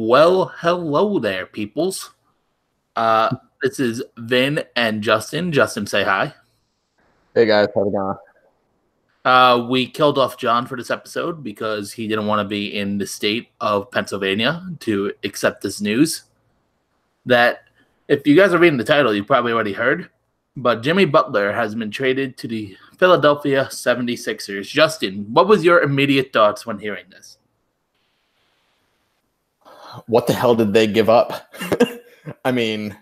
Well, hello there, peoples. This is Vin and Justin. Justin, say hi. Hey guys, how's it going? We killed off John for this episode because he didn't want to be in the state of Pennsylvania to accept this news. That, if you guys are reading the title, you probably already heard, but Jimmy Butler has been traded to the Philadelphia 76ers. Justin, what was your immediate thoughts when hearing this? What the hell did they give up? I mean,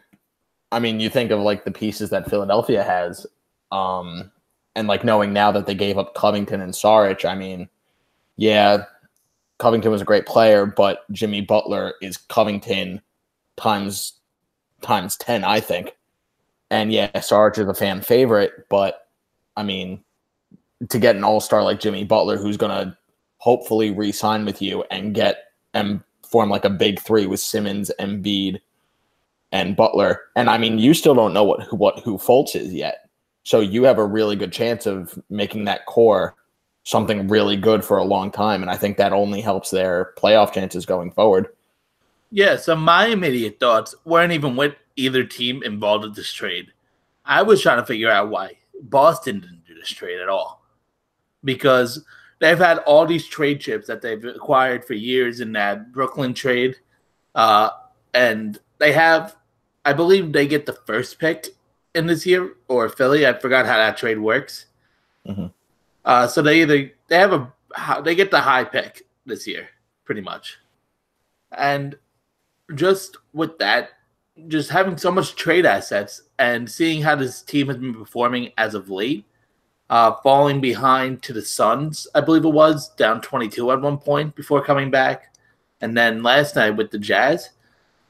you think of like the pieces that Philadelphia has, and like knowing now that they gave up Covington and Saric. I mean, yeah, Covington was a great player, but Jimmy Butler is Covington times 10, I think. And yeah, Saric is a fan favorite, but I mean, to get an all-star like Jimmy Butler, who's gonna hopefully re-sign with you and form like a big three with Simmons, Embiid, and Butler. And I mean, you still don't know who Fultz is yet. So you have a really good chance of making that core something really good for a long time. And I think that only helps their playoff chances going forward. Yeah, so my immediate thoughts weren't even with either team involved in this trade. I was trying to figure out why Boston didn't do this trade at all. Because they've had all these trade chips that they've acquired for years in that Brooklyn trade. And they have, I believe they get the first pick in this year, or Philly. I forgot how that trade works. Mm-hmm. So they get the high pick this year, pretty much. And just with that, just having so much trade assets and seeing how this team has been performing as of late, falling behind to the Suns, I believe it was, down 22 at one point before coming back. And then last night with the Jazz,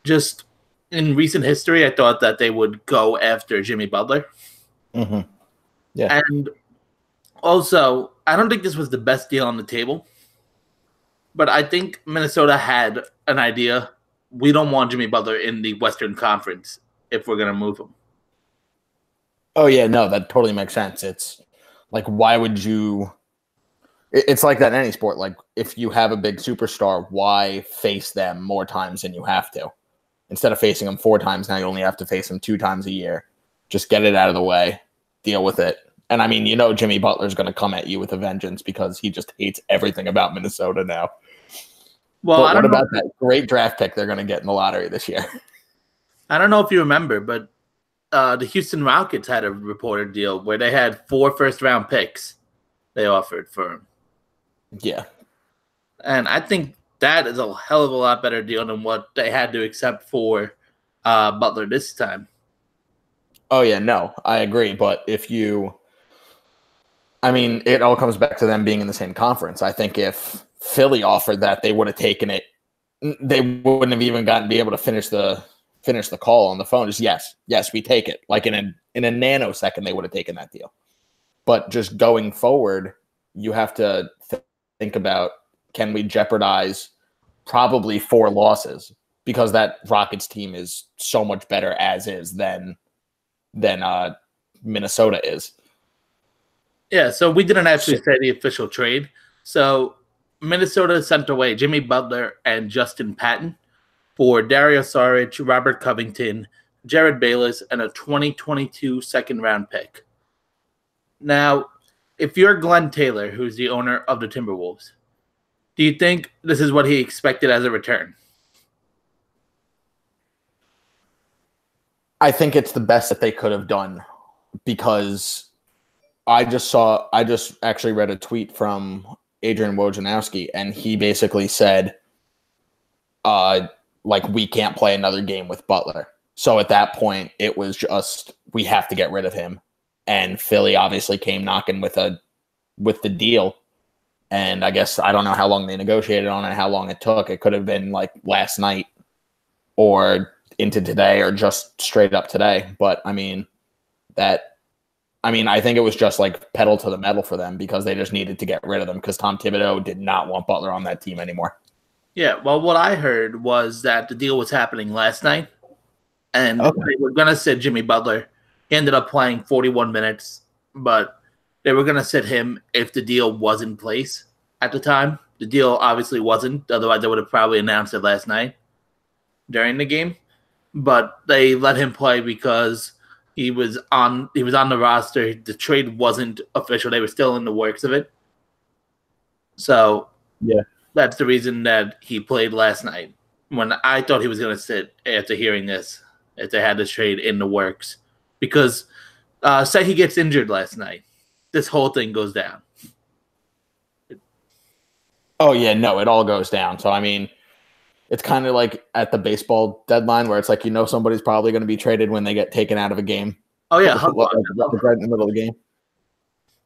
just in recent history, I thought that they would go after Jimmy Butler. Mm-hmm. Yeah. And also, I don't think this was the best deal on the table, but I think Minnesota had an idea. We don't want Jimmy Butler in the Western Conference if we're going to move him. Oh, yeah, no, that totally makes sense. It's like, why would you – it's like that in any sport. Like, if you have a big superstar, why face them more times than you have to? Instead of facing them 4 times, now you only have to face them 2 times a year. Just get it out of the way. Deal with it. And, I mean, Jimmy Butler's going to come at you with a vengeance because he just hates everything about Minnesota now. Well, what about that great draft pick they're going to get in the lottery this year? I don't know if you remember, but the Houston Rockets had a reported deal where they had 4 first-round picks they offered for him. Yeah. And I think that is a hell of a lot better deal than what they had to accept for Butler this time. Oh, yeah, no, I agree. But it all comes back to them being in the same conference. I think if Philly offered that, they would have taken it. They wouldn't have even be able to finish the call on the phone. Just yes, we take it. Like in a nanosecond, they would have taken that deal. But just going forward, you have to think about, can we jeopardize probably 4 losses, because that Rockets team is so much better as is than Minnesota is. Yeah, so we didn't actually say the official trade. So Minnesota sent away Jimmy Butler and Justin Patton for Dario Saric, Robert Covington, Jared Bayless, and a 2022 second-round pick. Now, if you're Glenn Taylor, who's the owner of the Timberwolves, do you think this is what he expected as a return? I think it's the best that they could have done, because I just actually read a tweet from Adrian Wojnarowski, and he basically said, we can't play another game with Butler. So at that point, it was just, we have to get rid of him. And Philly obviously came knocking with the deal. And I guess, I don't know how long they negotiated on it, how long it took. It could have been like last night or into today or just straight up today. But I think it was just like pedal to the metal for them, because they just needed to get rid of them, because Tom Thibodeau did not want Butler on that team anymore. Yeah, well, what I heard was that the deal was happening last night, and They were going to sit Jimmy Butler. He ended up playing 41 minutes, but they were going to sit him if the deal was in place at the time. The deal obviously wasn't, otherwise they would have probably announced it last night. during the game, but they let him play because he was on the roster. The trade wasn't official; they were still in the works of it. So Yeah. that's the reason that he played last night. When I thought he was going to sit after hearing this, if they had this trade in the works, because say he gets injured last night, this whole thing goes down. Oh yeah, no, it all goes down. So I mean, it's kind of like at the baseball deadline where it's like somebody's probably going to be traded when they get taken out of a game. Oh yeah, right in the middle of the game.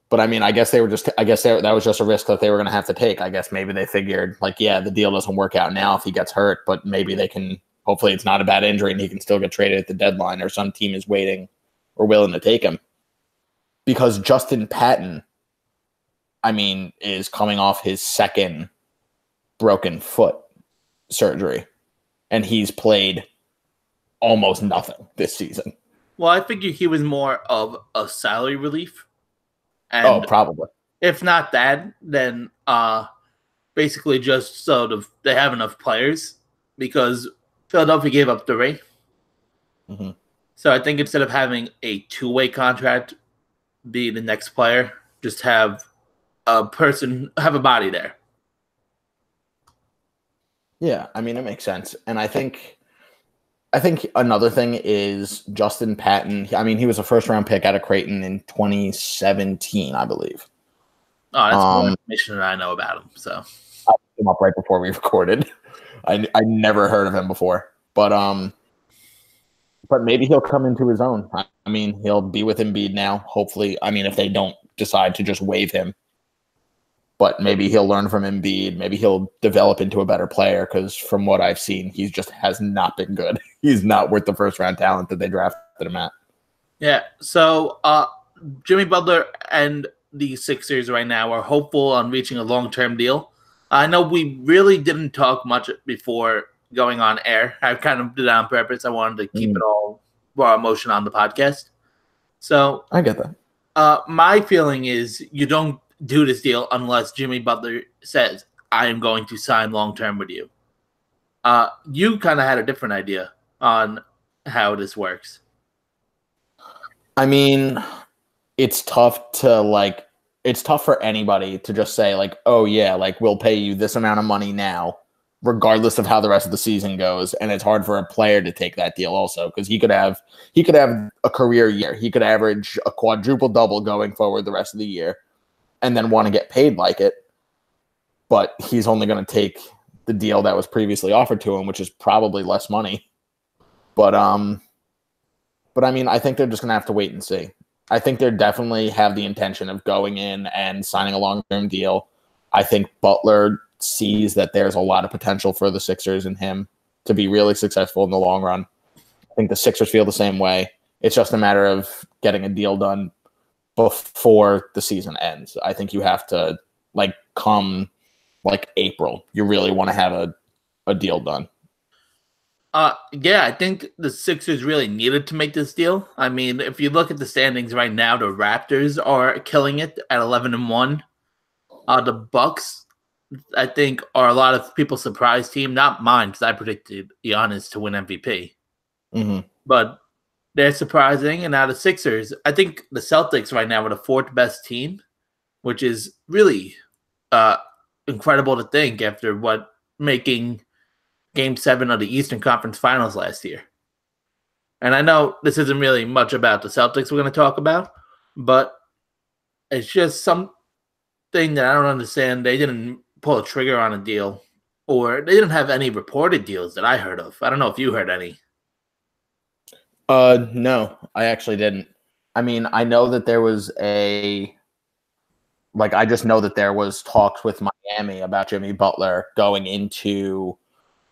But I mean, I guess that was just a risk that they were going to have to take. I guess maybe they figured the deal doesn't work out now if he gets hurt, but maybe they can. Hopefully, it's not a bad injury and he can still get traded at the deadline, or some team is waiting or willing to take him. Because Justin Patton, I mean, is coming off his second broken foot surgery, and he's played almost nothing this season. Well, I figured he was more of a salary relief. And probably. If not that, then basically just so they have enough players, because Philadelphia gave up 3. Mm-hmm. So I think instead of having a 2-way contract be the next player, just have a body there. Yeah, I mean, it makes sense. And I think another thing is Justin Patton. I mean, he was a first-round pick out of Creighton in 2017, I believe. Oh, that's more information than I know about him. So I looked him up right before we recorded. I never heard of him before, but maybe he'll come into his own. I mean, he'll be with Embiid now. Hopefully, I mean, if they don't decide to just waive him, but maybe he'll learn from Embiid. Maybe he'll develop into a better player, because from what I've seen, he just has not been good. He's not worth the first-round talent that they drafted him at. Yeah, so Jimmy Butler and the Sixers right now are hopeful on reaching a long-term deal. I know we really didn't talk much before going on air. I kind of did that on purpose. I wanted to keep it all raw emotion on the podcast. So I get that. My feeling is you don't do this deal unless Jimmy Butler says, I am going to sign long-term with you. You kind of had a different idea on how this works. I mean, it's tough for anybody to just say oh yeah, we'll pay you this amount of money now, regardless of how the rest of the season goes. And it's hard for a player to take that deal also, because he could have a career year. He could average a quadruple double going forward the rest of the year, and then want to get paid like it. But he's only going to take the deal that was previously offered to him, which is probably less money. But I mean, I think they're just going to have to wait and see. I think they definitely have the intention of going in and signing a long-term deal. I think Butler sees that there's a lot of potential for the Sixers and him to be really successful in the long run. I think the Sixers feel the same way. It's just a matter of getting a deal done before the season ends. I think you have to come April, you really want to have a deal done. Yeah, I think the Sixers really needed to make this deal. I mean, if you look at the standings right now, the Raptors are killing it at 11-1. The Bucks, I think, are a lot of people's surprise team. Not mine, because I predicted Giannis to win MVP. Mm-hmm. But they're surprising. And now the Sixers, I think the Celtics right now are the 4th best team, which is really incredible to think after making Game 7 of the Eastern Conference Finals last year. And I know this isn't really much about the Celtics we're going to talk about, but it's just something that I don't understand. They didn't pull a trigger on a deal, or they didn't have any reported deals that I heard of. I don't know if you heard any. No, I actually didn't. I mean, I know that there was I just know that there was talks with Miami about Jimmy Butler going into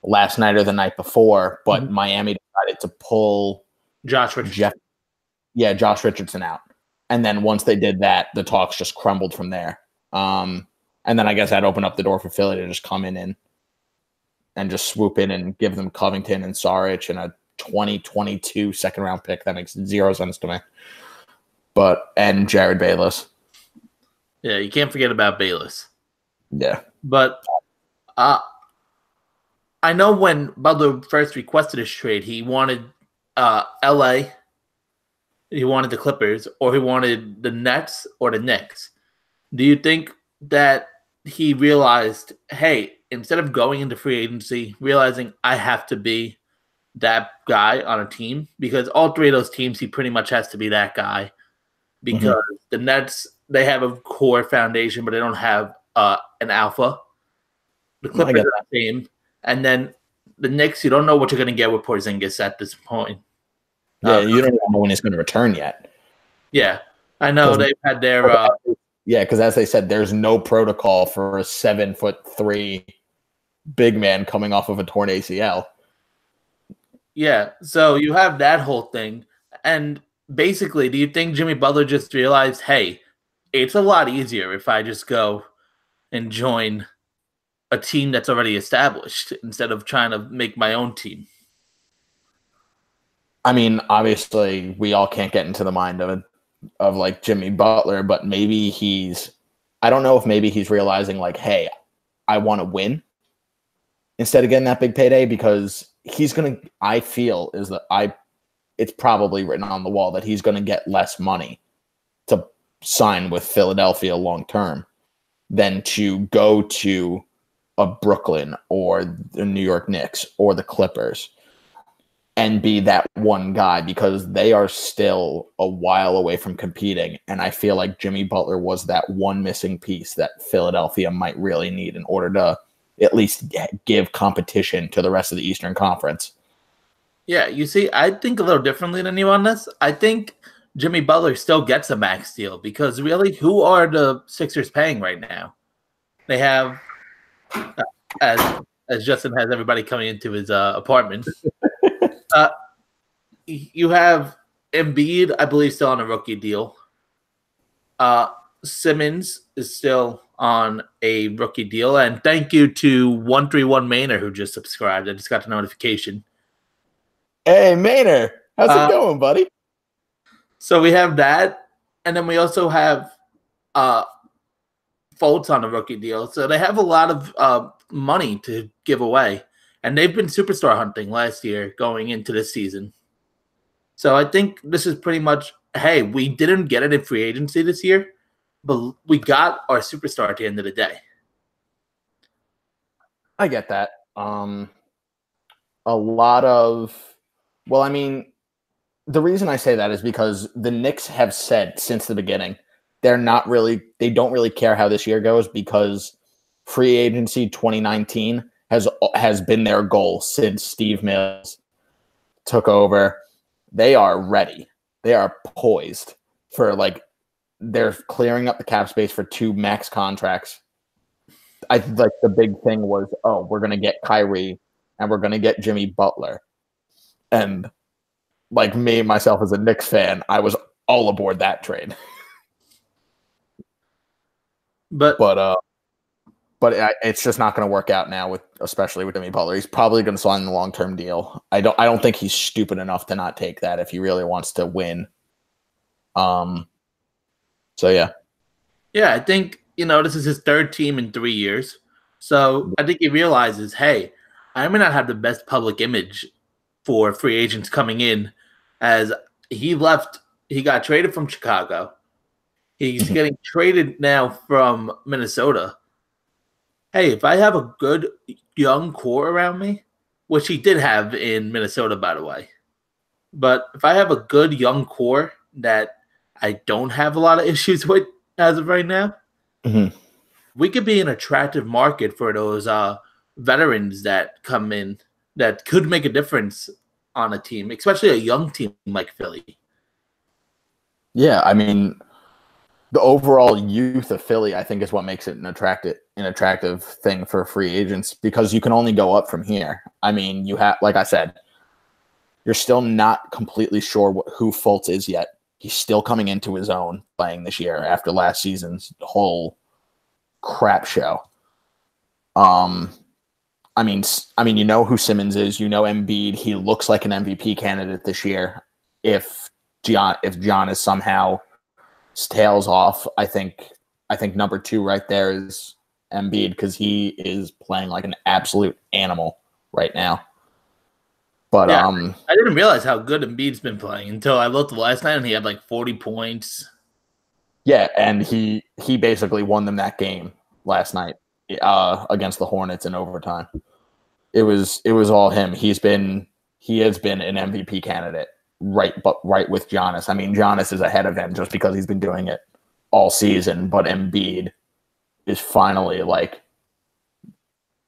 last night or the night before, but Miami decided to pull Josh Richardson. Josh Richardson out. And then once they did that, the talks just crumbled from there. And then I guess that opened up the door for Philly to just come in and just swoop in and give them Covington and Saric and a 2022 second-round pick. That makes 0 sense to me. And Jared Bayless. Yeah, you can't forget about Bayless. Yeah. But I know when Butler first requested his trade, he wanted LA, he wanted the Clippers, or he wanted the Nets or the Knicks. Do you think that he realized, hey, instead of going into free agency, realizing I have to be that guy on a team, because all three of those teams, he pretty much has to be that guy, because the Nets, they have a core foundation, but they don't have an alpha. The I Clippers get are the same. And then the Knicks, you don't know what you're going to get with Porzingis at this point. Yeah, you don't know when he's going to return yet. Yeah, I know they've had their yeah, because as they said, there's no protocol for a 7'3" big man coming off of a torn ACL. yeah. So you have that whole thing, and basically, do you think Jimmy Butler just realized, hey, it's a lot easier if I just go and join a team that's already established instead of trying to make my own team? I mean, obviously, we all can't get into the mind of like Jimmy Butler, but maybe I don't know if maybe he's realizing like, hey, I want to win instead of getting that big payday, because I feel is that it's probably written on the wall that he's going to get less money to sign with Philadelphia long term than to go to a Brooklyn or the New York Knicks or the Clippers and be that one guy, because they are still a while away from competing. And I feel like Jimmy Butler was that one missing piece that Philadelphia might really need in order to at least give competition to the rest of the Eastern Conference. Yeah, you see, I think a little differently than you on this. I think Jimmy Butler still gets a max deal, because really, who are the Sixers paying right now? They have, as Justin has everybody coming into his apartment. You have Embiid, I believe, still on a rookie deal. Simmons is still on a rookie deal, and thank you to 131 Maynard who just subscribed. I just got the notification. Hey, Maynard, how's it going, buddy? So we have that, and then we also have Fultz on a rookie deal. So they have a lot of money to give away, and they've been superstar hunting last year going into this season. So I think this is pretty much, hey, we didn't get it in free agency this year, but we got our superstar at the end of the day. I get that. A lot of, well, I mean, the reason I say that is because the Knicks have said since the beginning they don't really care how this year goes, because free agency 2019 has been their goal since Steve Mills took over. They are ready. They are poised for, like, they're clearing up the cap space for 2 max contracts. I like the big thing was, oh, we're going to get Kyrie and we're going to get Jimmy Butler. And like me, myself as a Knicks fan, I was all aboard that trade. But it's just not going to work out now, especially with Jimmy Butler. He's probably going to sign the long-term deal. I don't think he's stupid enough to not take that if he really wants to win. So yeah. Yeah, I think, this is his 3rd team in 3 years. So I think he realizes, hey, I may not have the best public image for free agents coming in, as he got traded from Chicago. He's getting traded now from Minnesota. Hey, if I have a good young core around me, which he did have in Minnesota, by the way, but if I have a good young core that I don't have a lot of issues with as of right now, we could be an attractive market for those veterans that come in that could make a difference on a team, especially a young team like Philly. Yeah, I mean, the overall youth of Philly, I think, is what makes it an attractive thing for free agents, because you can only go up from here. I mean, you have, like I said, you're still not completely sure who Fultz is yet. He's still coming into his own playing this year after last season's whole crap show. I mean, you know who Simmons is. You know Embiid. He looks like an MVP candidate this year. If John is somehow tails off, I think number 2 right there is Embiid, because he is playing like an absolute animal. right now. But Yeah, I didn't realize how good Embiid's been playing until I looked last night and he had like 40 points. yeah, and he basically won them that game last night against the Hornets in overtime. It was all him. He has been an MVP candidate right with Giannis. I mean, Giannis is ahead of him just because he's been doing it all season, but Embiid is finally like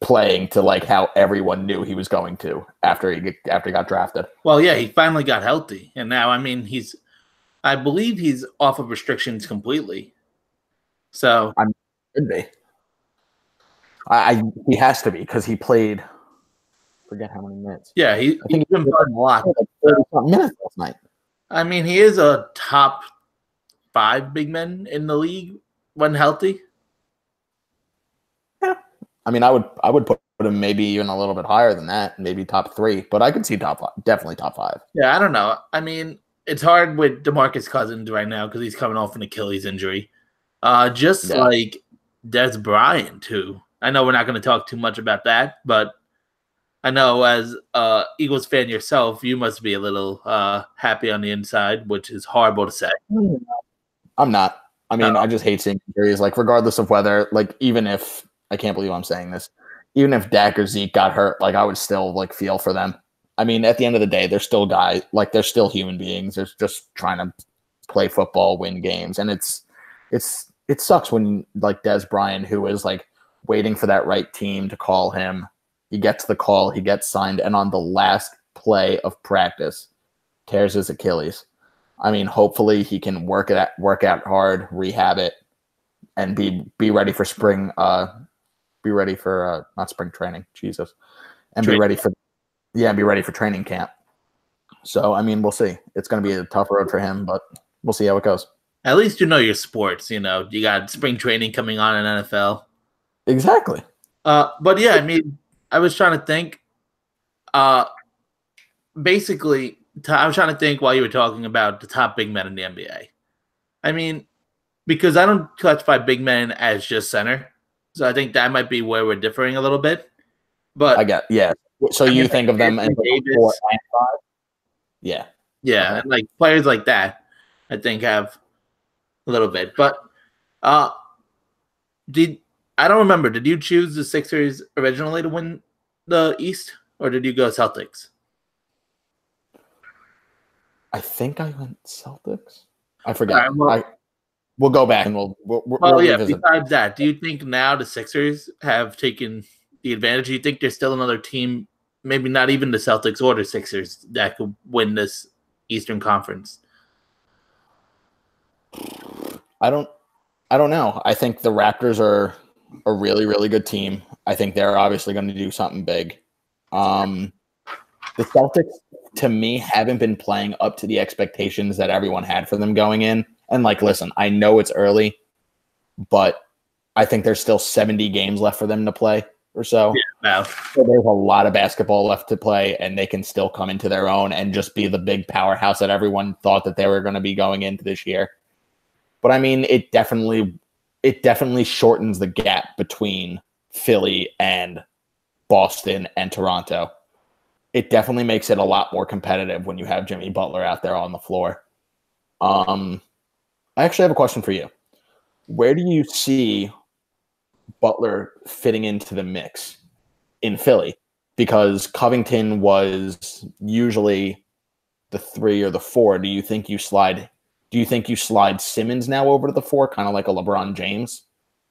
playing to like how everyone knew he was going to after he got drafted. Well, yeah, he finally got healthy, and now I mean I believe he's off of restrictions completely. So I could be. He has to be because he played. Forget how many minutes. Yeah, he's been playing a lot. Like 30 minutes last night. I mean, he is a top 5 big men in the league when healthy. Yeah, I mean, I would put him maybe even a little bit higher than that, maybe top 3, but I could see definitely top 5. Yeah, I don't know. I mean, it's hard with DeMarcus Cousins right now because he's coming off an Achilles injury. Like Des Bryant too. I know we're not going to talk too much about that, but I know as Eagles fan yourself, you must be a little happy on the inside, which is horrible to say. I'm not. I mean, I just hate seeing injuries. Like, regardless of whether, like, even if I can't believe I'm saying this, even if Dak or Zeke got hurt, like, I would still like feel for them. I mean, at the end of the day, they're still guys. Like, they're still human beings. They're just trying to play football, win games, and it sucks when like Des Bryant, who is like waiting for that right team to call him, he gets the call, he gets signed, and on the last play of practice, tears his Achilles. I mean, hopefully he can work out hard, rehab it, and be ready for spring. Be ready for not spring training, Jesus, and be ready for training camp. So I mean, we'll see. It's going to be a tough road for him, but we'll see how it goes. At least you know your sports. You know, you got spring training coming on in NFL. Exactly. But yeah, I mean, I was trying to think. Basically, I was trying to think while you were talking about the top big men in the NBA. I mean, because I don't classify big men as just center, so I think that might be where we're differing a little bit. But yeah. So you think of them as like 4 and 5? Yeah. Yeah, and like players like that, I think have a little bit. But I don't remember. Did you choose the Sixers originally to win the East, or did you go Celtics? I think I went Celtics. I forget. Right, we'll go back and we'll revisit. Besides that, do you think now the Sixers have taken the advantage? Do you think there's still another team, maybe not even the Celtics or the Sixers, that could win this Eastern Conference? I don't know. I think the Raptors are a really, really good team. I think they're obviously going to do something big. The Celtics, to me, haven't been playing up to the expectations that everyone had for them going in. And like, listen, I know it's early, but I think there's still 70 games left for them to play or so. Yeah, so there's a lot of basketball left to play, and they can still come into their own and just be the big powerhouse that everyone thought that they were going to be going into this year. But I mean, it definitely shortens the gap between Philly and Boston and Toronto. It definitely makes it a lot more competitive when you have Jimmy Butler out there on the floor. I actually have a question for you. Where do you see Butler fitting into the mix in Philly? Because Covington was usually the 3 or the 4. Do you think you slide Simmons now over to the 4, kind of like a LeBron James,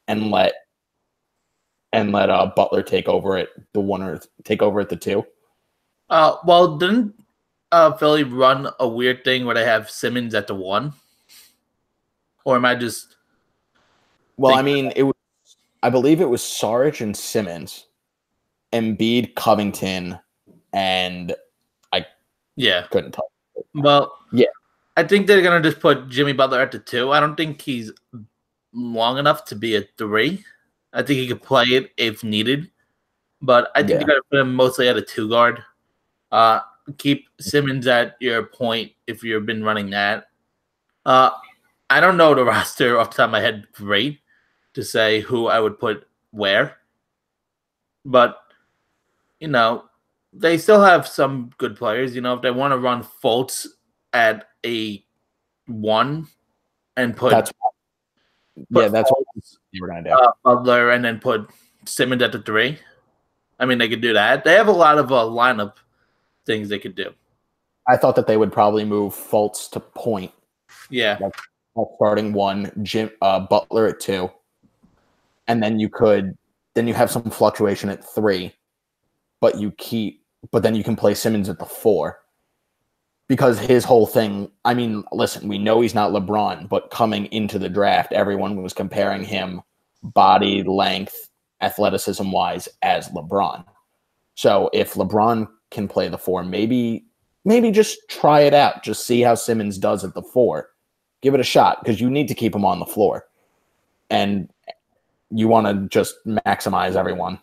and let Butler take over at the 1 or take over at the 2? Well, didn't Philly run a weird thing where they have Simmons at the 1? Or am I just... Well, I mean, I believe it was Saric and Simmons, Embiid, Covington, and I couldn't tell. Well, yeah. I think they're going to just put Jimmy Butler at the 2. I don't think he's long enough to be a 3. I think he could play it if needed. But I think you got to put him mostly at a 2 guard. Keep Simmons at your point if you've been running that. I don't know the roster off the top of my head great to say who I would put where. But, you know, they still have some good players. If they want to run Fultz at a 1 and That's put that's what Fultz, you were gonna do. Butler, and then put Simmons at the 3. I mean, they could do that. They have a lot of lineup things they could do. I thought that they would probably move Fultz to point. Yeah. Like starting 1, Butler at 2. And then you have some fluctuation at 3, but then you can play Simmons at the 4. Because his whole thing, I mean, listen, we know he's not LeBron, but coming into the draft, everyone was comparing him body, length, athleticism-wise as LeBron. So if LeBron can play the 4, maybe just try it out. Just see how Simmons does at the 4. Give it a shot because you need to keep him on the floor. And you want to just maximize everyone.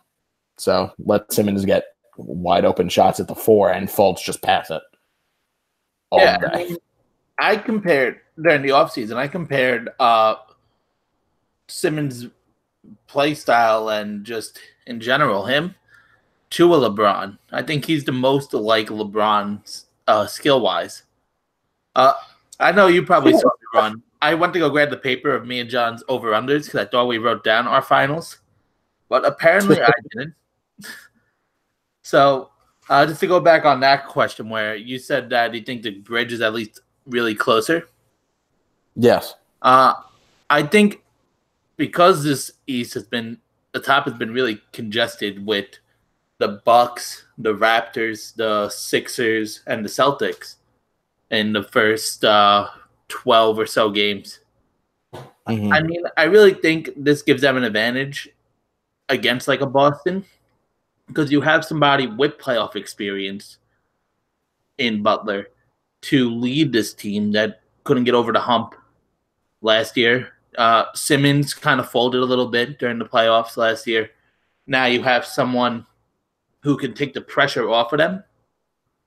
So let Simmons get wide open shots at the 4 and Fultz just pass it. Yeah, I compared during the offseason, I compared Simmons' play style and just in general him to a LeBron. I think he's the most like LeBron skill wise. I know you probably saw me run. I went to go grab the paper of me and John's over unders because I thought we wrote down our finals, but apparently I didn't. So just to go back on that question where you said that you think the bridge is at least really closer. Yes. I think because this East the top has been really congested with the Bucks, the Raptors, the Sixers, and the Celtics in the first 12 or so games. Mm-hmm. I mean, I really think this gives them an advantage against like a Boston because you have somebody with playoff experience in Butler to lead this team that couldn't get over the hump last year. Simmons kind of folded a little bit during the playoffs last year. Now you have someone who can take the pressure off of them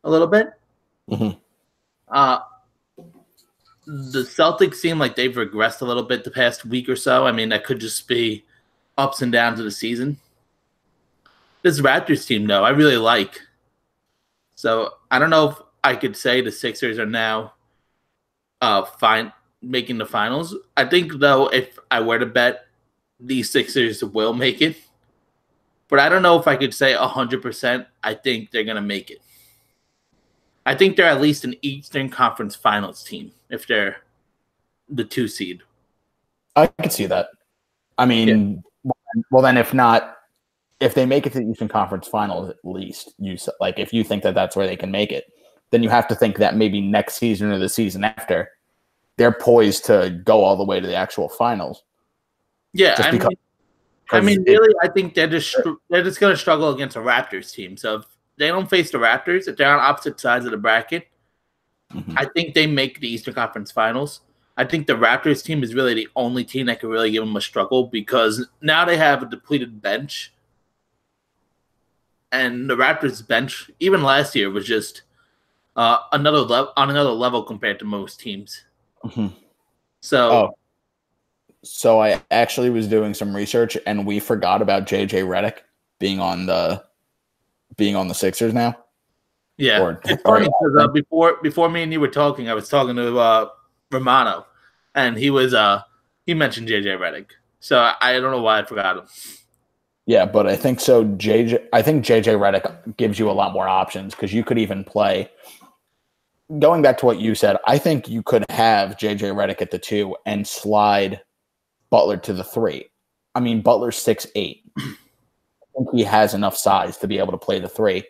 a little bit. Mm-hmm. The Celtics seem like they've regressed a little bit the past week or so. I mean, that could just be ups and downs of the season. This Raptors team, though, I really like. So I don't know if I could say the Sixers are now making the finals. I think, though, if I were to bet, the Sixers will make it. But I don't know if I could say 100% I think they're going to make it. I think they're at least an Eastern Conference Finals team if they're the 2 seed. I could see that. I mean, well, then if not, if they make it to the Eastern Conference Finals, at least if you think that that's where they can make it, then you have to think that maybe next season or the season after, they're poised to go all the way to the actual finals. Yeah, I mean, really, I think they're just going to struggle against a Raptors team. So if they don't face the Raptors, if they're on opposite sides of the bracket, mm-hmm. I think they make the Eastern Conference Finals. I think the Raptors team is really the only team that can really give them a struggle because now they have a depleted bench. And the Raptors bench, even last year, was just on another level compared to most teams. Mm-hmm. So I actually was doing some research, and we forgot about JJ Redick being on the Sixers now. Yeah, it's funny because before me and you were talking, I was talking to Romano, and he mentioned JJ Redick. So I don't know why I forgot him. Yeah, but I think so. I think JJ Redick gives you a lot more options because you could even play. Going back to what you said, I think you could have JJ Redick at the 2 and slide Butler to the 3. I mean, Butler's 6'8". I think he has enough size to be able to play the 3.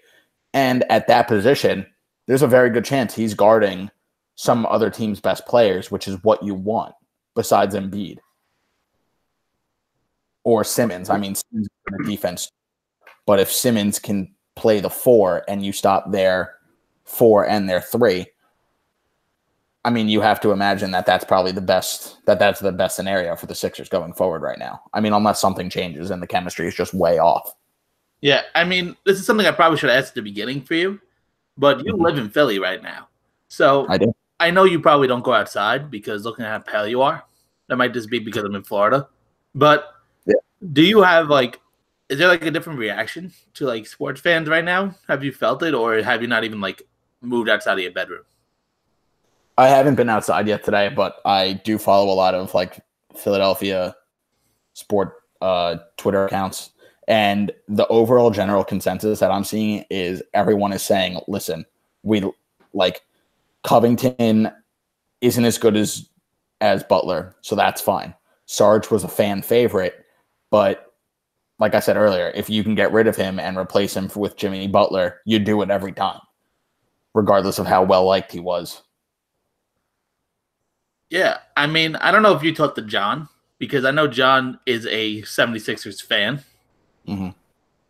And at that position, there's a very good chance he's guarding some other team's best players, which is what you want besides Embiid. Or Simmons. I mean, Simmons is in the defense. But if Simmons can play the 4 and you stop their 4 and their 3, I mean, you have to imagine that that's probably that's the best scenario for the Sixers going forward right now. I mean, unless something changes and the chemistry is just way off. Yeah, I mean, this is something I probably should have asked at the beginning for you, but you live in Philly right now. So I do. I know you probably don't go outside because looking at how pale you are, that might just be because I'm in Florida. But do you have is there like a different reaction to like sports fans right now? Have you felt it, or have you not even like moved outside of your bedroom? I haven't been outside yet today, but I do follow a lot of like Philadelphia sport Twitter accounts. And the overall general consensus that I'm seeing is everyone is saying, listen, we like Covington isn't as good as Butler, so that's fine. Sarge was a fan favorite, but like I said earlier, if you can get rid of him and replace him with Jimmy Butler, you do it every time, regardless of how well liked he was. Yeah, I mean, I don't know if you talked to John, because I know John is a 76ers fan. Mm-hmm.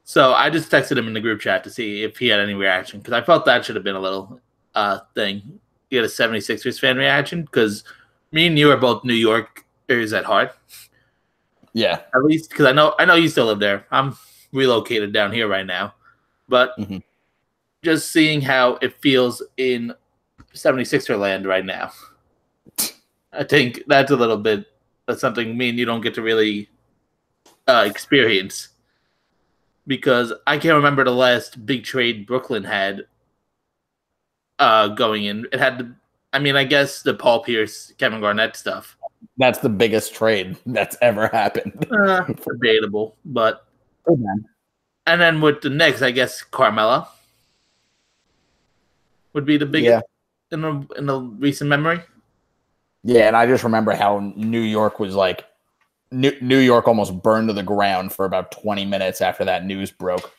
So I just texted him in the group chat to see if he had any reaction, because I felt that should have been a little thing. You had a 76ers fan reaction, because me and you are both New Yorkers at heart. Yeah. At least, because I know you still live there. I'm relocated down here right now. But just seeing how it feels in 76er land right now, I think that's a little bit of something me and you don't get to really experience. Because I can't remember the last big trade Brooklyn had going in. It had the, I mean, I guess the Paul Pierce, Kevin Garnett stuff. That's the biggest trade that's ever happened. Debatable, but and then with the Knicks, I guess Carmelo would be the biggest in the recent memory. Yeah, and I just remember how New York was like New York almost burned to the ground for about 20 minutes after that news broke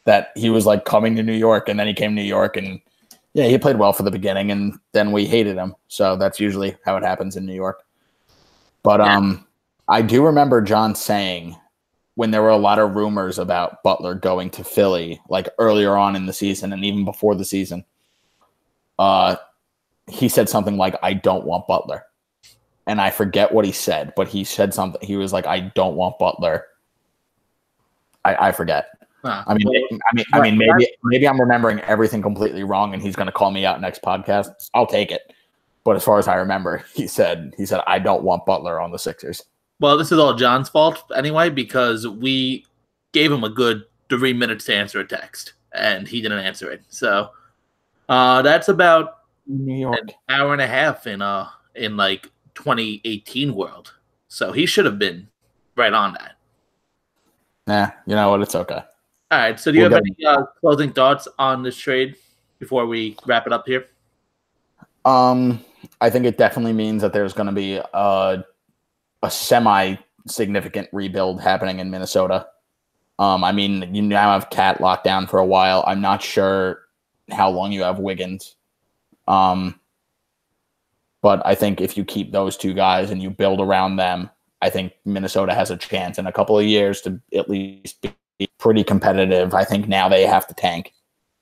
that he was like coming to New York, and then he came to New York, and yeah, he played well for the beginning, and then we hated him. So that's usually how it happens in New York. But I do remember John saying when there were a lot of rumors about Butler going to Philly, like earlier on in the season and even before the season, he said something like, "I don't want Butler." And I forget what he said, but he said something. He was like, "I don't want Butler." I forget. I mean, maybe I'm remembering everything completely wrong, and he's going to call me out next podcast. I'll take it. But as far as I remember, he said, "I don't want Butler on the Sixers." Well, this is all John's fault anyway, because we gave him a good 3 minutes to answer a text, and he didn't answer it. So that's about New York. an hour and a half in like 2018 world. So he should have been right on that. Nah, you know what? It's okay. All right. So do you have any closing thoughts on this trade before we wrap it up here? I think it definitely means that there's going to be a semi-significant rebuild happening in Minnesota. I mean, you now have Cat locked down for a while. I'm not sure how long you have Wiggins. But I think if you keep those two guys and you build around them, I think Minnesota has a chance in a couple of years to at least be pretty competitive. I think now they have to tank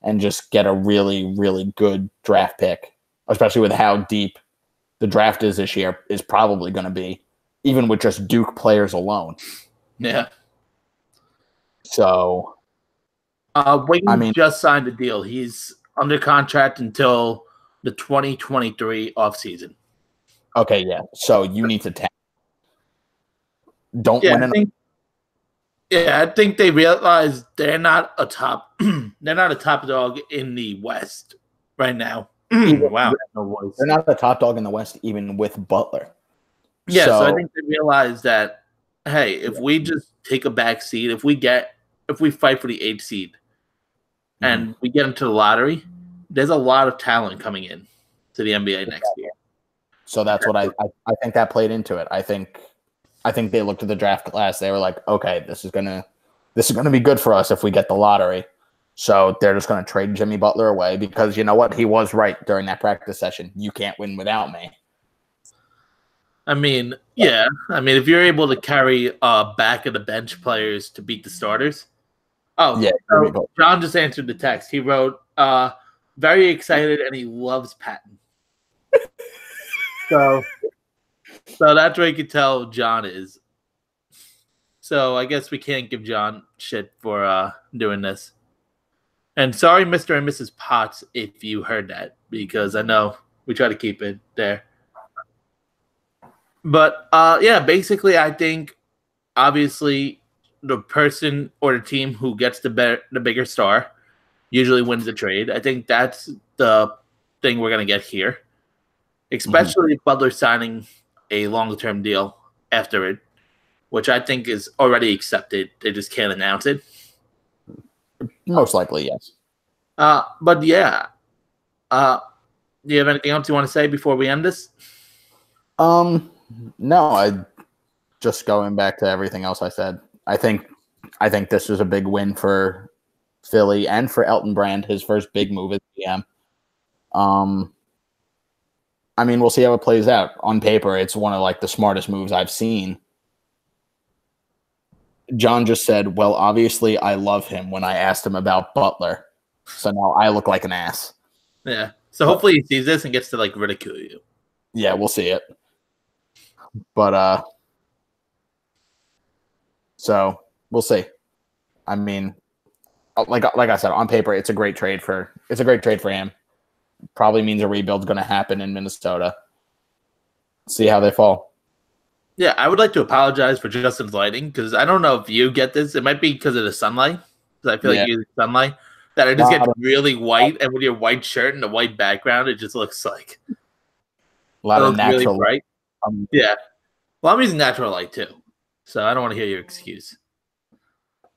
and just get a really, really good draft pick, especially with how deep the draft is this year, is probably going to be, even with just Duke players alone. Yeah. So, Wiggins just signed a deal. He's under contract until the 2023 offseason. Okay, yeah. So you need to tank. Don't win enough. I think they realize they're not a top dog in the West right now. Wow, no voice. They're not the top dog in the West, even with Butler. Yeah, so I think they realize that, hey, if we just take a back seat, if we fight for the 8th seed and we get into the lottery, there's a lot of talent coming in to the NBA next year. So that's what I think that played into it. I think they looked at the draft class. They were like, okay, this is gonna be good for us if we get the lottery. So they're just gonna trade Jimmy Butler away because you know what? He was right during that practice session. You can't win without me. I mean, yeah. I mean, if you're able to carry back of the bench players to beat the starters. Oh, yeah. So John just answered the text. He wrote, very excited and he loves Patton. So that's where you can tell John is. So I guess we can't give John shit for doing this. And sorry, Mr. and Mrs. Potts, if you heard that, because I know we try to keep it there. But, yeah, basically I think, obviously, the person or the team who gets the bigger star usually wins the trade. I think that's the thing we're going to get here, especially if Butler's signing a longer-term deal after it, which I think is already accepted. They just can't announce it. Most likely, yes. But yeah, do you have anything else you want to say before we end this? No, I just going back to everything else I said. I think this was a big win for Philly and for Elton Brand, his first big move as GM. I mean, we'll see how it plays out. On paper, it's one of like the smartest moves I've seen. John just said, well, obviously I love him when I asked him about Butler. So now I look like an ass. Yeah. So hopefully he sees this and gets to like ridicule you. Yeah, we'll see it. But so we'll see. I mean, like I said, on paper, it's a great trade for him. Probably means a rebuild's going to happen in Minnesota. See how they fall. Yeah, I would like to apologize for Justin's lighting because I don't know if you get this. It might be because of the sunlight. Because I feel like you use sunlight that it just gets really white, and with your white shirt and the white background, it just looks like a lot of natural really bright. Yeah. Well, I'm using natural light too, so I don't want to hear your excuse.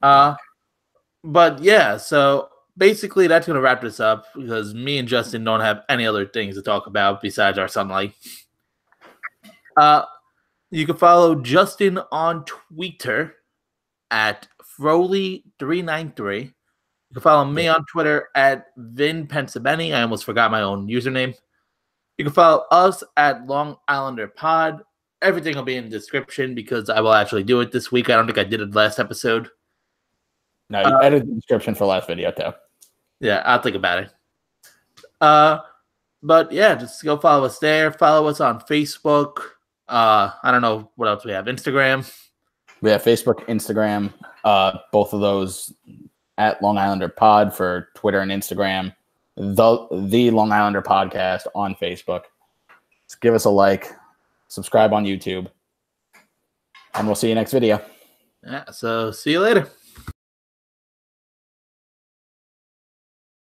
But yeah, so basically that's going to wrap this up because me and Justin don't have any other things to talk about besides our sunlight. You can follow Justin on Twitter at Froley393. You can follow me on Twitter at VinPensabeni. I almost forgot my own username. You can follow us at Long Islander Pod. Everything will be in the description because I will actually do it this week. I don't think I did it last episode. No, you added the description for last video too. Yeah, I'll think about it. But yeah, just go follow us there. Follow us on Facebook. I don't know what else we have. Instagram. We have Facebook, Instagram, both of those at Long Islander Pod for Twitter and Instagram. The Long Islander Podcast on Facebook. Just give us a like, subscribe on YouTube, and we'll see you next video. Yeah, so see you later.